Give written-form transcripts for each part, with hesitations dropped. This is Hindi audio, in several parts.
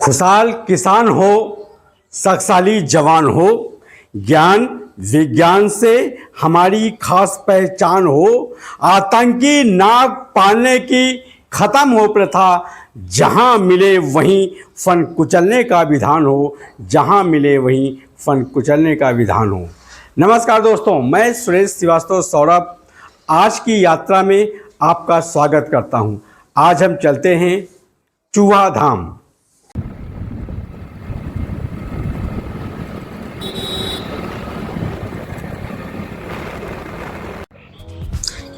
खुशहाल किसान हो, शक्तिशाली जवान हो, ज्ञान विज्ञान से हमारी खास पहचान हो, आतंकी नाग पालने की खत्म हो प्रथा, जहां मिले वहीं फन कुचलने का विधान हो, जहां मिले वहीं फन कुचलने का विधान हो। नमस्कार दोस्तों, मैं सुरेश श्रीवास्तव सौरभ आज की यात्रा में आपका स्वागत करता हूं। आज हम चलते हैं चूहा धाम।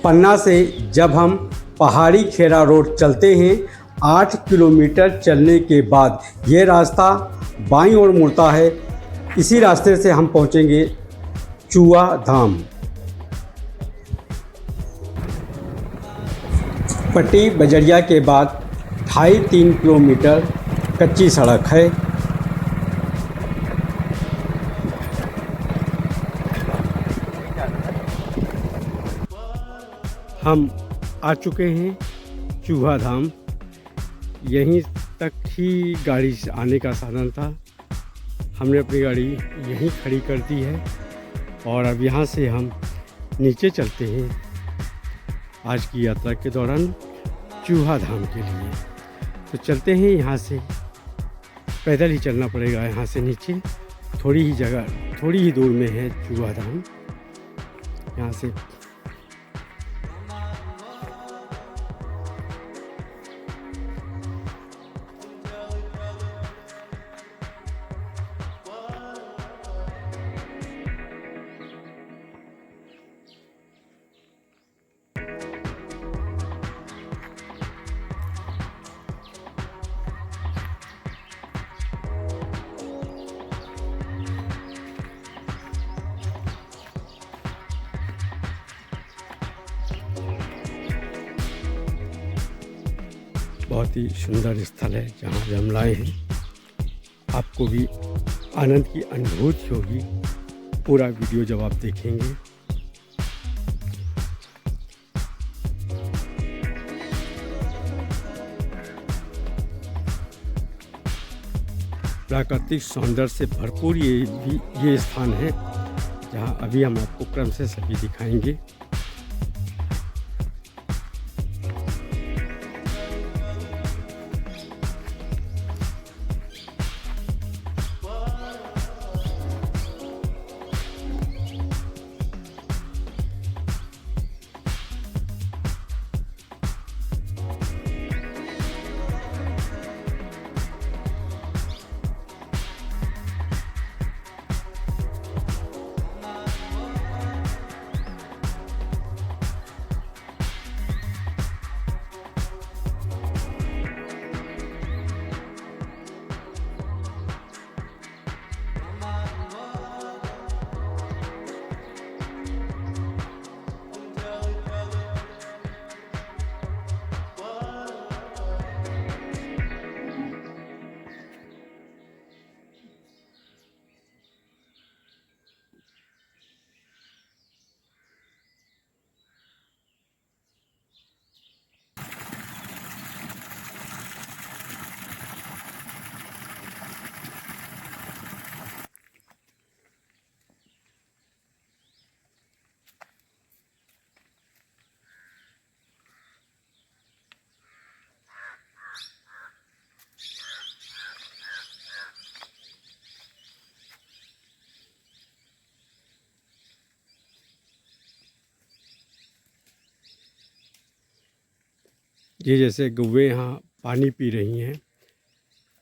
पन्ना से जब हम पहाड़ी खेरा रोड चलते हैं, 8 किलोमीटर चलने के बाद ये रास्ता बाईं ओर मुड़ता है। इसी रास्ते से हम पहुंचेंगे चूहा धाम। पट्टी बजरिया के बाद 2.5-3 किलोमीटर कच्ची सड़क है। हम आ चुके हैं चूहा धाम। यहीं तक ही गाड़ी से आने का साधन था। हमने अपनी गाड़ी यहीं खड़ी कर दी है और अब यहाँ से हम नीचे चलते हैं आज की यात्रा के दौरान चूहा धाम के लिए। तो चलते हैं यहाँ से, पैदल ही चलना पड़ेगा यहाँ से नीचे। थोड़ी ही जगह, थोड़ी ही दूर में है चूहा धाम। यहाँ से बहुत ही सुंदर स्थल है जहाँ हम लाए हैं। आपको भी आनंद की अनुभूति होगी पूरा वीडियो जब आप देखेंगे। प्राकृतिक सौंदर्य से भरपूर ये स्थान है जहाँ अभी हम आपको क्रम से सभी दिखाएंगे। ये जैसे गौवे यहाँ पानी पी रही हैं,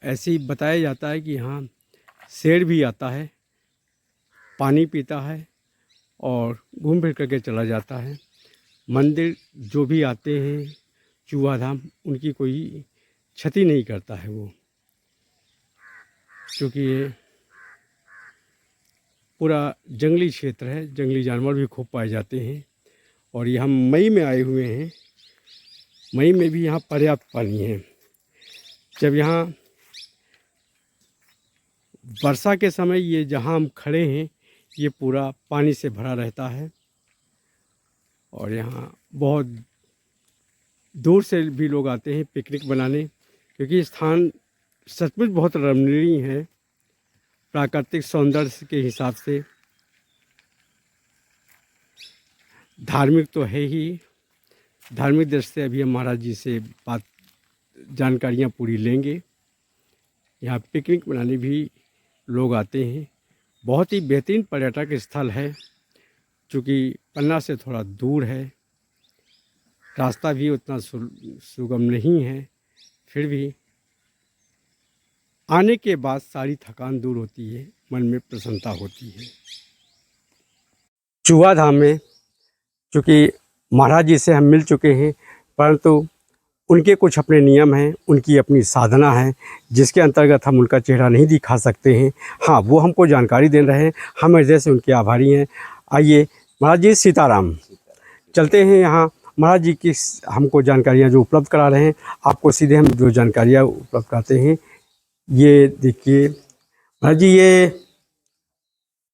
ऐसे ही बताया जाता है कि यहाँ शेर भी आता है, पानी पीता है और घूम फिर करके चला जाता है। मंदिर जो भी आते हैं चूहा धाम, उनकी कोई क्षति नहीं करता है वो, क्योंकि ये पूरा जंगली क्षेत्र है, जंगली जानवर भी खूब पाए जाते हैं। और ये हम मई में आए हुए हैं। मई में भी यहाँ पर्याप्त पानी है। जब यहाँ वर्षा के समय ये जहाँ हम खड़े हैं ये पूरा पानी से भरा रहता है और यहाँ बहुत दूर से भी लोग आते हैं पिकनिक बनाने, क्योंकि स्थान सचमुच बहुत रमणीय है प्राकृतिक सौंदर्य के हिसाब से। धार्मिक तो है ही, धार्मिक दृष्टि से अभी हम महाराज जी से बात जानकारियाँ पूरी लेंगे। यहाँ पिकनिक मनाने भी लोग आते हैं। बहुत ही बेहतरीन पर्यटक स्थल है। चूँकि पन्ना से थोड़ा दूर है, रास्ता भी उतना सुगम नहीं है, फिर भी आने के बाद सारी थकान दूर होती है, मन में प्रसन्नता होती है। चूहा धाम में चूँकि महाराज जी से हम मिल चुके हैं, परंतु उनके कुछ अपने नियम हैं, उनकी अपनी साधना है, जिसके अंतर्गत हम उनका चेहरा नहीं दिखा सकते हैं। हाँ, वो हमको जानकारी दे रहे हैं, हम हृदय से उनके आभारी हैं। आइए महाराज जी, सीताराम। चलते हैं यहाँ महाराज जी की हमको जानकारियाँ जो उपलब्ध करा रहे हैं, आपको सीधे हम जो जानकारियाँ उपलब्ध कराते हैं। ये देखिए महाराज जी, ये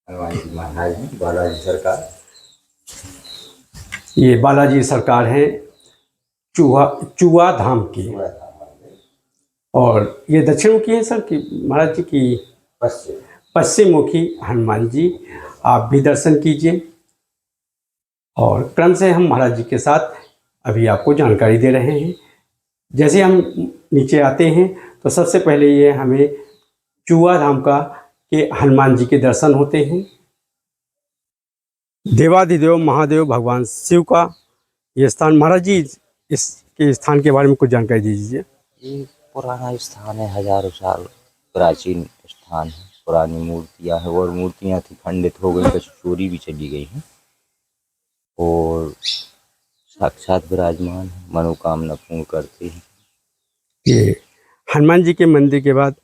महाराज बालाजी सरकार, ये बालाजी सरकार है चूहा धाम की। और ये दक्षिण मुखी है सर कि महाराज जी की पश्चिम मुखी हनुमान जी। आप भी दर्शन कीजिए। और क्रम से हम महाराज जी के साथ अभी आपको जानकारी दे रहे हैं। जैसे हम नीचे आते हैं तो सबसे पहले ये हमें चूहा धाम का के हनुमान जी के दर्शन होते हैं। देवाधिदेव महादेव भगवान शिव का ये स्थान। महाराज जी, इसके स्थान के बारे में कुछ जानकारी दीजिए। ये पुराना स्थान है, हजारों साल प्राचीन स्थान है। पुरानी मूर्तियां हैं और मूर्तियां थी खंडित हो गई, कुछ चोरी भी चली गई हैं और साक्षात विराजमान है, मनोकामना पूर्ण करते हैं। ये हनुमान जी के मंदिर के बाद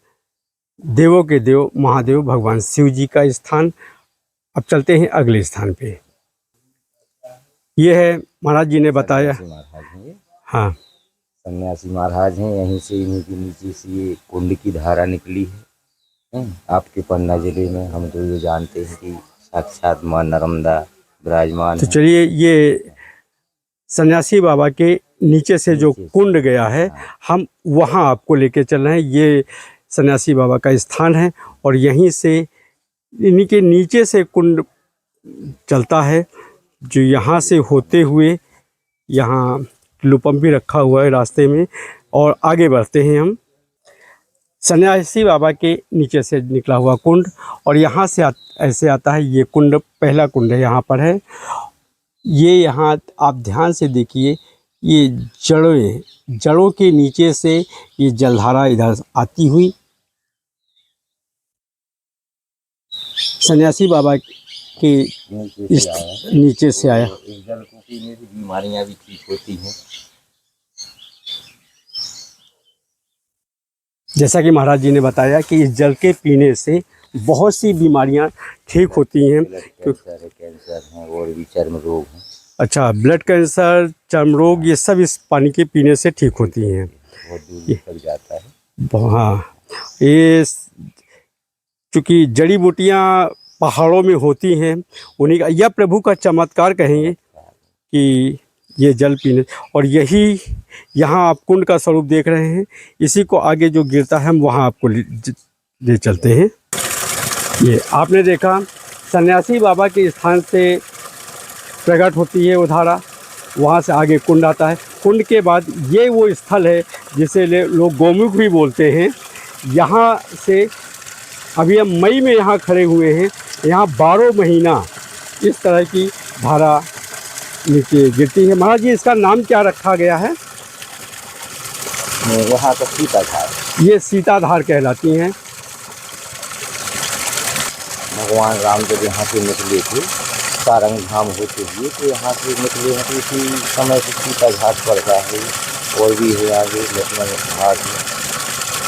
देवों के देव महादेव भगवान शिव जी का स्थान। अब चलते हैं अगले स्थान पे। ये है महाराज जी ने बताया। हाँ, सन्यासी महाराज हैं। यहीं से, इन्हीं के नीचे से ये कुंड की धारा निकली है। आपके पन्ना जिले में हम तो ये जानते हैं कि साक्षात माँ नर्मदा विराजमान। तो चलिए, ये सन्यासी बाबा के नीचे से जो कुंड गया है, हम वहाँ आपको लेके चल रहे हैं। ये सन्यासी बाबा का स्थान है और यहीं से, इन्हीं के नीचे से कुंड चलता है, जो यहाँ से होते हुए यहाँ लुपम भी रखा हुआ है रास्ते में। और आगे बढ़ते हैं हम। सन्यासी बाबा के नीचे से निकला हुआ कुंड और यहाँ से ऐसे आता है। ये कुंड, पहला कुंड है, यहाँ पर है। ये यहाँ आप ध्यान से देखिए, ये जड़ों के नीचे से ये जलधारा इधर आती हुई सन्यासी बाबा के नीचे से आया। इस जल को पीने से बीमारियां भी ठीक होती हैं। जैसा कि महाराज जी ने बताया कि इस जल के पीने से बहुत सी बीमारियां ठीक होती हैं। कैंसर हैं और भी चर्म रोग हैं। अच्छा, ब्लड कैंसर, चर्म रोग, ये सब इस पानी के पीने से ठीक होती हैं। बहुत दूर तक जाता है। हाँ, ये चूँकि जड़ी बूटियाँ पहाड़ों में होती हैं, उन्हीं का यह प्रभु का चमत्कार कहेंगे कि ये जल पीने। और यही यहाँ आप कुंड का स्वरूप देख रहे हैं। इसी को आगे जो गिरता है, हम वहाँ आपको ले चलते हैं। ये आपने देखा, सन्यासी बाबा के स्थान से प्रकट होती है वो धारा, वहाँ से आगे कुंड आता है। कुंड के बाद ये वो स्थल है जिसे लोग गोमुख भी बोलते हैं। यहाँ से अभी हम मई में यहाँ खड़े हुए हैं। यहाँ 12 महीना इस तरह की धारा नीचे गिरती है। महाराज जी, इसका नाम क्या रखा गया है? वहाँ का सीताधार। ये सीताधार कहलाती हैं। भगवान राम जब यहाँ से निकले थे सारंग धाम होते हुए, तो यहाँ से निकले हैं, तो इसी समय से सीताधार पड़ता है और भी है आगे लक्ष्मण घाट में।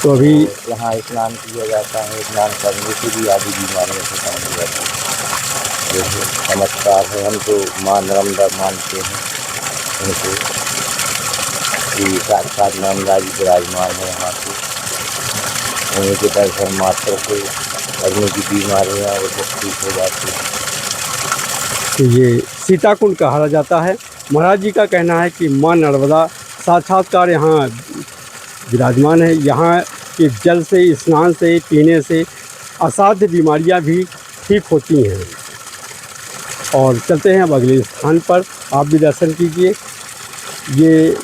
तो अभी यहाँ स्नान किया जाता है। स्नान करने से भी आदि बीमारियों से कम हो जाती है। जैसे चमत्कार है, हम तो माँ नर्मदा मानते हैं उनको कि साक्षात नर्मदा जी विराजमान है यहाँ पे। उन्हीं के दर्शन मात्र से अग्नि की बीमारियाँ वो सब ठीक हो जाती हैं। तो ये सीताकुंड कहा जाता है। महाराज जी का कहना है कि माँ नर्मदा साक्षात्कार यहाँ विराजमान है। यहाँ कि जल से, स्नान से, पीने से असाध्य बीमारियां भी ठीक होती हैं। और चलते हैं अब अगले स्थान पर, आप भी दर्शन कीजिए। ये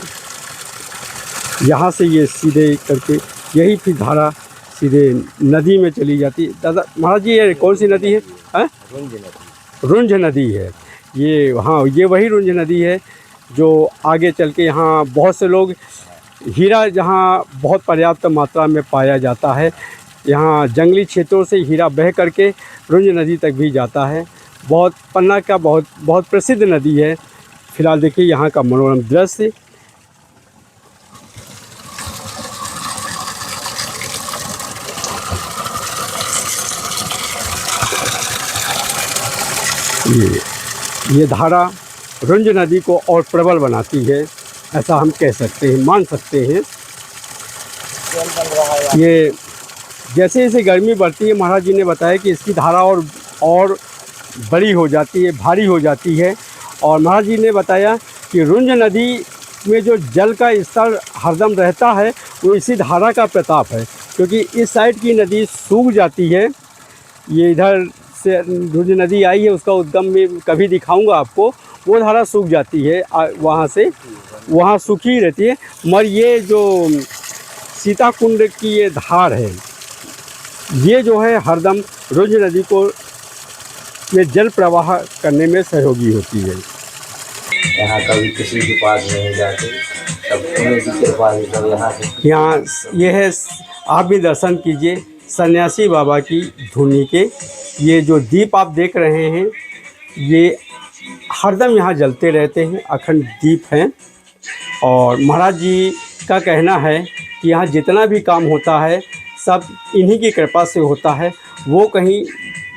यहाँ से ये सीधे करके यही फिर धारा सीधे नदी में चली जाती है। दादा महाराज जी, ये कौन सी नदी है? रुंज नदी। रुंज नदी है ये। हाँ, ये वही रुंज नदी है जो आगे चल के यहाँ बहुत से लोग हीरा जहाँ बहुत पर्याप्त मात्रा में पाया जाता है, यहाँ जंगली क्षेत्रों से हीरा बह करके रुंज नदी तक भी जाता है। बहुत पन्ना का बहुत प्रसिद्ध नदी है। फिलहाल देखिए यहाँ का मनोरम दृश्य। ये धारा रुंज नदी को और प्रबल बनाती है, ऐसा हम कह सकते हैं, मान सकते हैं। ये जैसे जैसे गर्मी बढ़ती है, महाराज जी ने बताया कि इसकी धारा और बड़ी हो जाती है, भारी हो जाती है। और महाराज जी ने बताया कि रुंज नदी में जो जल का स्तर हरदम रहता है वो इसी धारा का प्रताप है, क्योंकि इस साइड की नदी सूख जाती है। ये इधर से रुंज नदी आई है, उसका उद्गम में कभी दिखाऊंगा आपको। वो धारा सूख जाती है वहाँ से, वहाँ सूखी रहती है। मगर ये जो सीता कुंड की ये धार है, ये जो है हरदम रुंज नदी को ये जल प्रवाह करने में सहयोगी होती है। यहाँ कभी किसी के पास नहीं जाते, सब उन्हीं की कृपा है, सब यहाँ से। यहाँ ये है, आप भी दर्शन कीजिए सन्यासी बाबा की धुनी के। ये जो दीप आप देख रहे हैं, ये हरदम यहाँ जलते रहते हैं, अखंड दीप हैं। और महाराज जी का कहना है कि यहाँ जितना भी काम होता है सब इन्हीं की कृपा से होता है। वो कहीं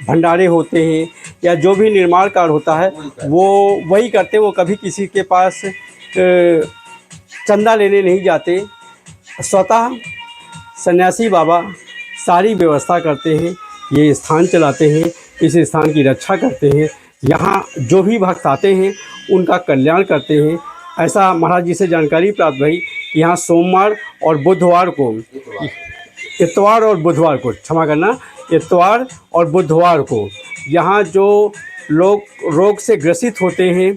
भंडारे होते हैं या जो भी निर्माण कार्य होता है वो वही करते, वो कभी किसी के पास चंदा लेने नहीं जाते। स्वतः सन्यासी बाबा सारी व्यवस्था करते हैं, ये स्थान चलाते हैं, इस स्थान की रक्षा करते हैं। यहाँ जो भी भक्त आते हैं उनका कल्याण करते हैं। ऐसा महाराज जी से जानकारी प्राप्त भई कि यहाँ सोमवार और बुधवार को, इतवार और बुधवार को, क्षमा करना, इतवार और बुधवार को यहाँ जो लोग रोग से ग्रसित होते हैं,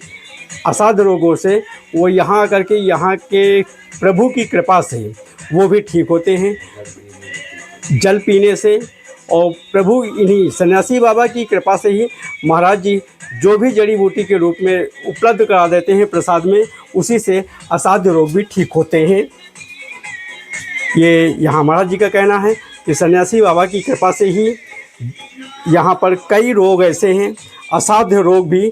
असाध्य रोगों से, वो यहाँ आकर के यहाँ के प्रभु की कृपा से वो भी ठीक होते हैं जल पीने से। और प्रभु इन्हीं सन्यासी बाबा की कृपा से ही महाराज जी जो भी जड़ी बूटी के रूप में उपलब्ध करा देते हैं प्रसाद में, उसी से असाध्य रोग भी ठीक होते हैं। ये यहाँ महाराज जी का कहना है कि सन्यासी बाबा की कृपा से ही यहाँ पर कई रोग ऐसे हैं, असाध्य रोग भी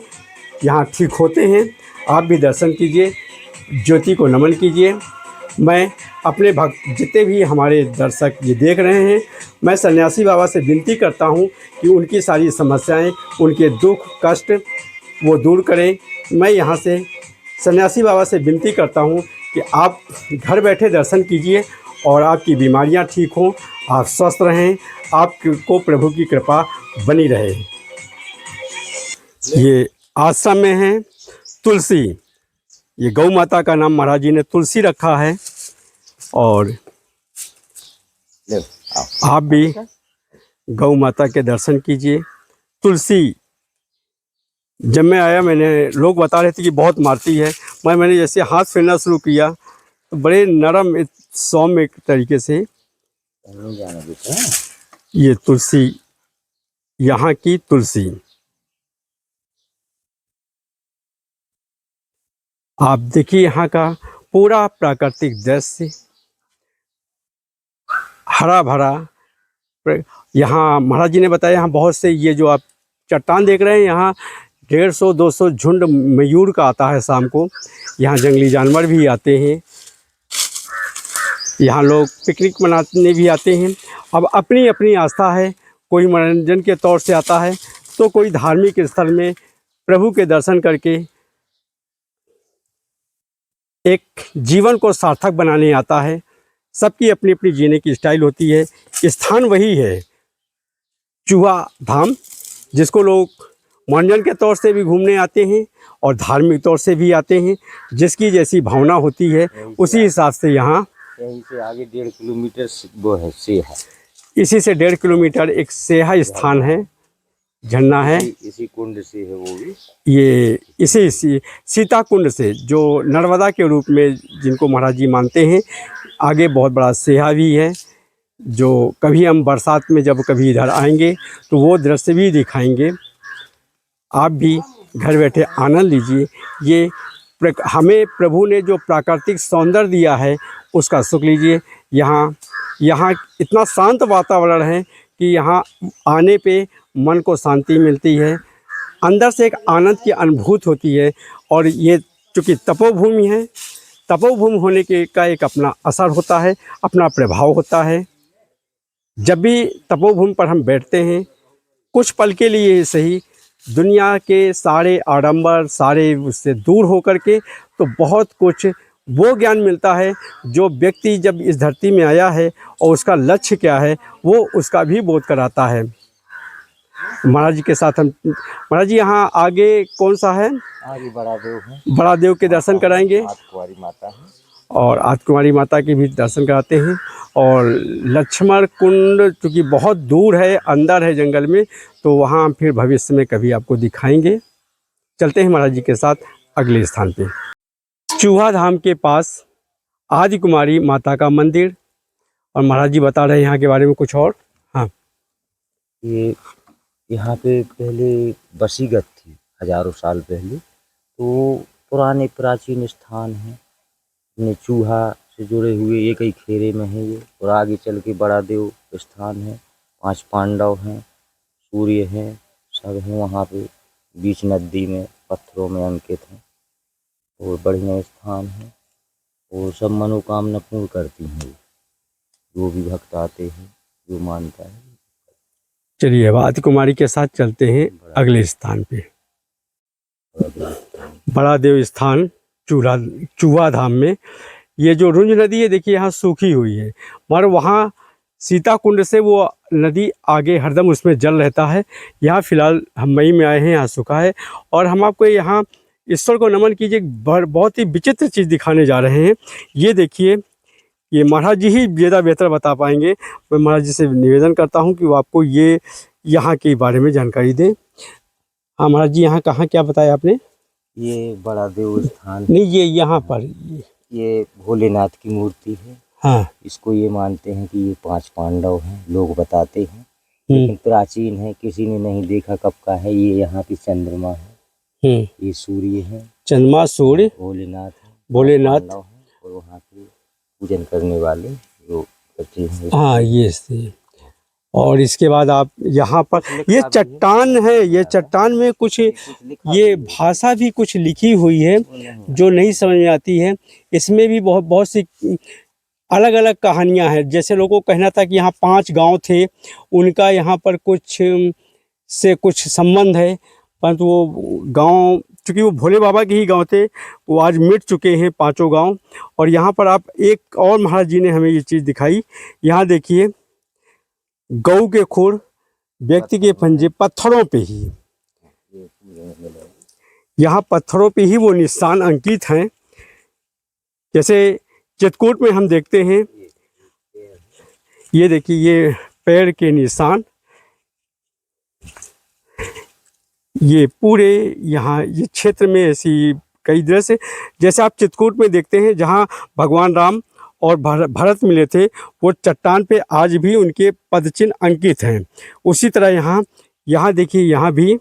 यहाँ ठीक होते हैं। आप भी दर्शन कीजिए, ज्योति को नमन कीजिए। मैं अपने भक्त जितने भी हमारे दर्शक ये देख रहे हैं, मैं सन्यासी बाबा से विनती करता हूँ कि उनकी सारी समस्याएं, उनके दुख कष्ट वो दूर करें। मैं यहाँ से सन्यासी बाबा से विनती करता हूँ कि आप घर बैठे दर्शन कीजिए और आपकी बीमारियाँ ठीक हों, आप स्वस्थ रहें, आपको प्रभु की कृपा बनी रहे। ये आश्रम में है तुलसी, ये गौ माता का नाम महाराज जी ने तुलसी रखा है। और आप भी गौ माता के दर्शन कीजिए। तुलसी, जब मैं आया मैंने, लोग बता रहे थे कि बहुत मारती है, मैंने जैसे हाथ फेरना शुरू किया तो बड़े नरम सौम्य तरीके से ये तुलसी, यहाँ की तुलसी। आप देखिए यहाँ का पूरा प्राकृतिक दृश्य, हरा भरा। यहाँ महाराज जी ने बताया यहाँ बहुत से, ये जो आप चट्टान देख रहे हैं, यहाँ 150-200 झुंड मयूर का आता है शाम को। यहाँ जंगली जानवर भी आते हैं, यहाँ लोग पिकनिक मनाने भी आते हैं। अब अपनी अपनी आस्था है, कोई मनोरंजन के तौर से आता है तो कोई धार्मिक स्थल में प्रभु के दर्शन करके एक जीवन को सार्थक बनाने आता है। सबकी अपनी अपनी जीने की स्टाइल होती है। स्थान वही है चूहा धाम, जिसको लोग मनोरंजन के तौर से भी घूमने आते हैं और धार्मिक तौर से भी आते हैं। जिसकी जैसी भावना होती है उसी हिसाब से यहाँ यहीं से आगे 1.5 किलोमीटर वो है सेहा। इसी से 1.5 किलोमीटर एक सेहा स्थान है, झरना है। इसी कुंड से है वो भी। ये इसी सीता कुंड से, जो नर्मदा के रूप में जिनको महाराज जी मानते हैं, आगे बहुत बड़ा सेहा भी है, जो कभी हम बरसात में जब कभी इधर आएंगे तो वो दृश्य भी दिखाएंगे। आप भी घर बैठे आनंद लीजिए। ये हमें प्रभु ने जो प्राकृतिक सौंदर्य दिया है उसका सुख लीजिए। यहाँ इतना शांत वातावरण है कि यहाँ आने पे मन को शांति मिलती है, अंदर से एक आनंद की अनुभूति होती है। और ये चूँकि तपोभूमि है, तपोभूमि होने के का एक अपना असर होता है, अपना प्रभाव होता है। जब भी तपोभूमि पर हम बैठते हैं, कुछ पल के लिए ही सही, दुनिया के सारे आडंबर, सारे उससे दूर होकर के, तो बहुत कुछ वो ज्ञान मिलता है जो व्यक्ति जब इस धरती में आया है और उसका लक्ष्य क्या है वो उसका भी बोध कराता है। महाराज जी के साथ हम, महाराज जी यहाँ आगे कौन सा है? आगे बड़ा देव है, बड़ा देव के दर्शन कराएंगे, कुंवारी माता है, और आदिकुमारी माता के भी दर्शन कराते हैं। और लक्ष्मण कुंड चूँकि बहुत दूर है, अंदर है जंगल में, तो वहाँ फिर भविष्य में कभी आपको दिखाएंगे। चलते हैं महाराज जी के साथ अगले स्थान पे। चूहा धाम के पास आदिकुमारी माता का मंदिर, और महाराज जी बता रहे हैं यहाँ के बारे में कुछ और। हाँ, ये यहाँ पे पहले बसीगत थी, हजारों साल पहले, तो पुराने प्राचीन स्थान है। अपने चूहा से जुड़े हुए एक ही खेरे में है ये। और आगे चल के बड़ा देव स्थान है, 5 पांडव हैं, सूर्य हैं, सब हैं वहाँ पे, बीच नदी में पत्थरों में अंकित हैं। और बढ़िया स्थान है, और सब मनोकामना पूर्ण करती हैं जो भी भक्त आते हैं, जो मानता है। चलिए अब आदिकुमारी के साथ चलते हैं अगले स्थान पे। बड़ा देव स्थान चूहा धाम में ये जो रुंज नदी है, देखिए यहाँ सूखी हुई है, मगर वहाँ सीता कुंड से वो नदी आगे हरदम उसमें जल रहता है। यहाँ फिलहाल हम मई में आए हैं, यहाँ सूखा है। और हम आपको यहाँ ईश्वर को नमन कीजिए, बहुत ही विचित्र चीज़ दिखाने जा रहे हैं। ये देखिए, ये महाराज जी ही ज़्यादा बेहतर बता पाएंगे। मैं महाराज जी से निवेदन करता हूँ कि वो आपको ये यहाँ के बारे में जानकारी दें। हाँ महाराज जी, यहाँ कहाँ क्या बताया आपने? ये बड़ा देव स्थान नहीं, ये यहाँ पर ये भोलेनाथ की मूर्ति है। हाँ, इसको ये मानते हैं कि ये 5 पांडव हैं, लोग बताते हैं, लेकिन प्राचीन है, किसी ने नहीं देखा कब का है। ये यहाँ की चंद्रमा है, ये सूर्य है, चंद्रमा सूर्य, भोलेनाथ है, भोलेनाथ है, और वहाँ के पूजन करने वाले जो बच्चे हैं। हाँ, ये और इसके बाद आप यहाँ पर ये चट्टान है, ये चट्टान में कुछ ये भाषा भी कुछ लिखी हुई है जो नहीं समझ में आती है। इसमें भी बहुत सी अलग अलग कहानियाँ हैं। जैसे लोगों को कहना था कि यहाँ 5 गांव थे, उनका यहाँ पर कुछ से कुछ संबंध है, परंतु वो गांव चूँकि वो भोले बाबा के ही गांव थे, वो आज मिट चुके हैं 5 गांव। और यहाँ पर आप एक और महाराज जी ने हमें ये चीज़ दिखाई। यहाँ देखिए, गऊ के खुर, व्यक्ति के पंजे, पत्थरों पे ही, यहाँ पत्थरों पे ही वो निशान अंकित हैं। जैसे चित्रकूट में हम देखते हैं, ये देखिए, ये पैर के निशान, ये पूरे यहाँ ये क्षेत्र में ऐसी कई दृश्य, जैसे आप चित्रकूट में देखते हैं जहाँ भगवान राम और भरत मिले थे, वो चट्टान पे आज भी उनके पदचिन्ह अंकित हैं। उसी तरह यहाँ देखिए, यहाँ भी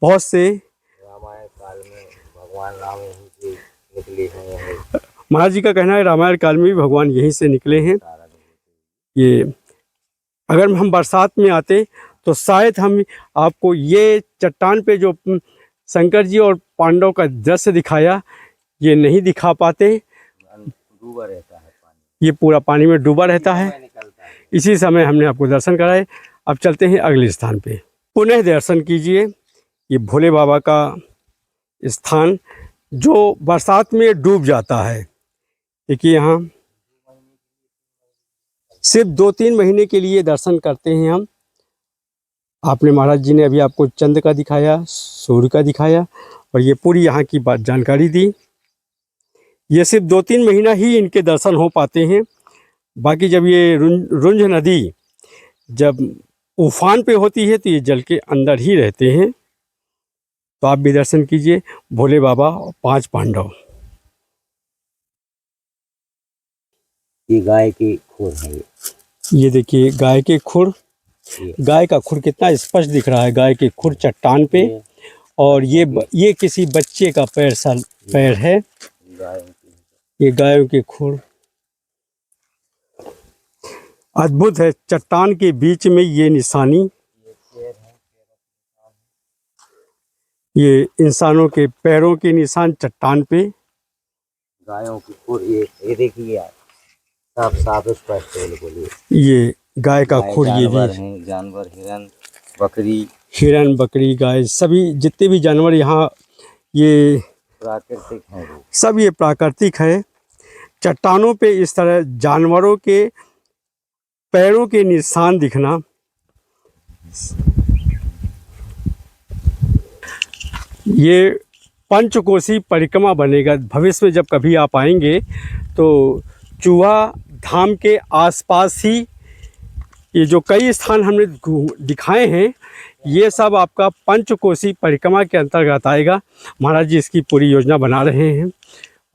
बहुत से रामायण काल में भगवान राम यहीं से निकले हैं। महाराज जी का कहना है रामायण काल में भी भगवान यहीं से निकले हैं। ये अगर हम बरसात में आते तो शायद हम आपको ये चट्टान पे जो शंकर जी और पांडव का दृश्य दिखाया, ये नहीं दिखा पाते। डूबा रहता है पानी, ये पूरा पानी में डूबा रहता है। इसी समय हमने आपको दर्शन कराए। अब चलते हैं अगले स्थान पे। पुनः दर्शन कीजिए ये भोले बाबा का स्थान जो बरसात में डूब जाता है। देखिए, यहाँ सिर्फ 2-3 महीने के लिए दर्शन करते हैं हम। आपने महाराज जी ने अभी आपको चंद्र का दिखाया, सूर्य का दिखाया, और ये पूरी यहाँ की बात जानकारी दी। ये सिर्फ 2-3 महीना ही इनके दर्शन हो पाते हैं। बाकी जब ये रुंझ नदी जब उफान पे होती है तो ये जल के अंदर ही रहते हैं। तो आप भी दर्शन कीजिए भोले बाबा और 5 पांडव। ये गाय की खुर है। ये देखिए गाय के खुर, गाय का खुर कितना स्पष्ट दिख रहा है। गाय के खुर चट्टान पे, और ये किसी बच्चे का पैर है। ये गायों के खुर अद्भुत है। चट्टान के बीच में ये निशानी, ये इंसानों के पैरों के निशान चट्टान पे। गायों की खुर ये देखिए साफ स्पष्ट है बिल्कुल। ये गाय का खुर, ये भी जानवर हिरन बकरी गाय सभी जितने भी जानवर यहाँ ये प्राकृतिक हैं। सब ये प्राकृतिक है। चट्टानों पे इस तरह जानवरों के पैरों के निशान दिखना, ये पंचकोसी परिक्रमा बनेगा। भविष्य में जब कभी आप आएंगे तो चूहा धाम के आसपास ही ये जो कई स्थान हमने दिखाए हैं, ये सब आपका पंचकोसी परिक्रमा के अंतर्गत आएगा। महाराज जी इसकी पूरी योजना बना रहे हैं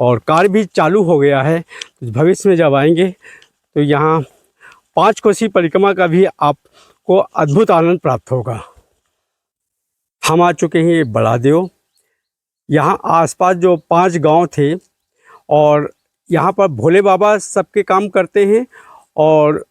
और कार्य भी चालू हो गया है। भविष्य में जब आएंगे तो यहाँ 5 कोसी परिक्रमा का भी आपको अद्भुत आनंद प्राप्त होगा। हम आ चुके हैं ये बड़ादेव। यहाँ आसपास जो 5 गांव थे और यहाँ पर भोले बाबा सबके काम करते हैं और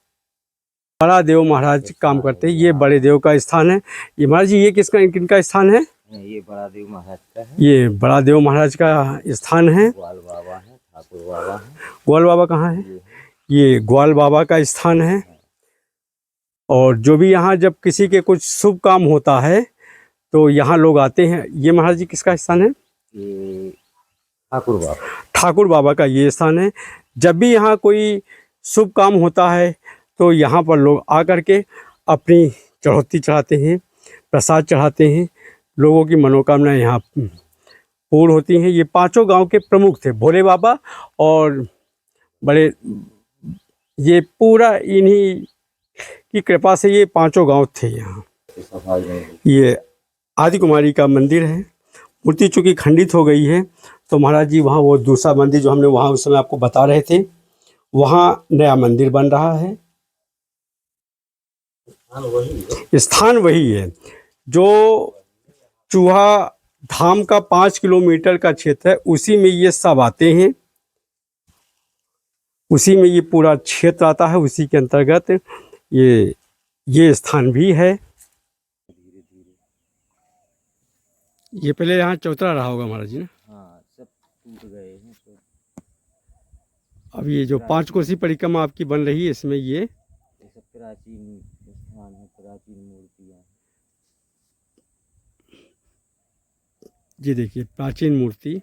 बड़ा देव महाराज काम करते हैं। ये बड़े देव का स्थान है। ये महाराज जी ये किनका स्थान है? ये बड़ा देव महाराज का है। ये बड़ा देव महाराज का स्थान है। ग्वाल बाबा है, ठाकुर बाबा है। ग्वाल बाबा कहाँ है? ये ग्वाल बाबा का स्थान है। और जो भी यहाँ जब किसी के कुछ शुभ काम होता है तो यहाँ लोग आते हैं। ये महाराज जी किसका स्थान है? ये ठाकुर बाबा का ये स्थान है। जब भी यहाँ कोई शुभ काम होता है तो यहाँ पर लोग आकर के अपनी चढ़ौती चढ़ाते हैं, प्रसाद चढ़ाते हैं। लोगों की मनोकामनाएं यहाँ पूर्ण होती हैं। ये 5 गांव के प्रमुख थे भोले बाबा और बड़े, ये पूरा इन्हीं की कृपा से ये 5 गांव थे यहाँ। ये आदि कुमारी का मंदिर है। मूर्ति चूँकि खंडित हो गई है तो महाराज जी वहाँ वो दूसरा मंदिर जो हमने वहाँ उस समय आपको बता रहे थे, वहाँ नया मंदिर बन रहा है। स्थान वही है जो चूहा धाम का 5 किलोमीटर का क्षेत्र है, उसी में ये सब आते हैं। उसी में ये पूरा क्षेत्र आता है, उसी के अंतर्गत ये स्थान भी है। ये पहले यहाँ चौतरा रहा होगा महाराज जी ना? हाँ, सब टूट गए हैं तो। अब ये जो 5 कोसी परिक्रमा आपकी बन रही है, इसमें ये सब प्राचीन स्थान है, प्राचीन मूर्तियाँ। ये देखिए प्राचीन मूर्ति।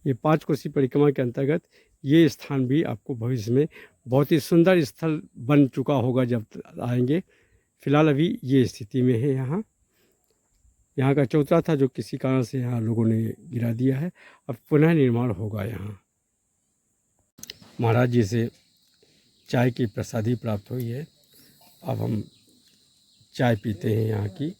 ये 5 कोसी परिक्रमा के अंतर्गत ये स्थान भी आपको भविष्य में बहुत ही सुंदर स्थल बन चुका होगा जब आएंगे। फिलहाल अभी ये स्थिति में है। यहाँ का चौतरा था जो किसी कारण से यहाँ लोगों ने गिरा दिया है। अब पुनः निर्माण होगा यहाँ। महाराज जी से चाय की प्रसादी प्राप्त हुई है। अब हम चाय पीते हैं यहाँ की।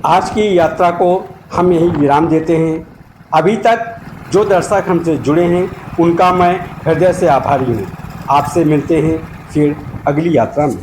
आज की यात्रा को हम यहीं विराम देते हैं। अभी तक जो दर्शक हमसे जुड़े हैं उनका मैं हृदय से आभारी हूँ। आपसे मिलते हैं फिर अगली यात्रा में।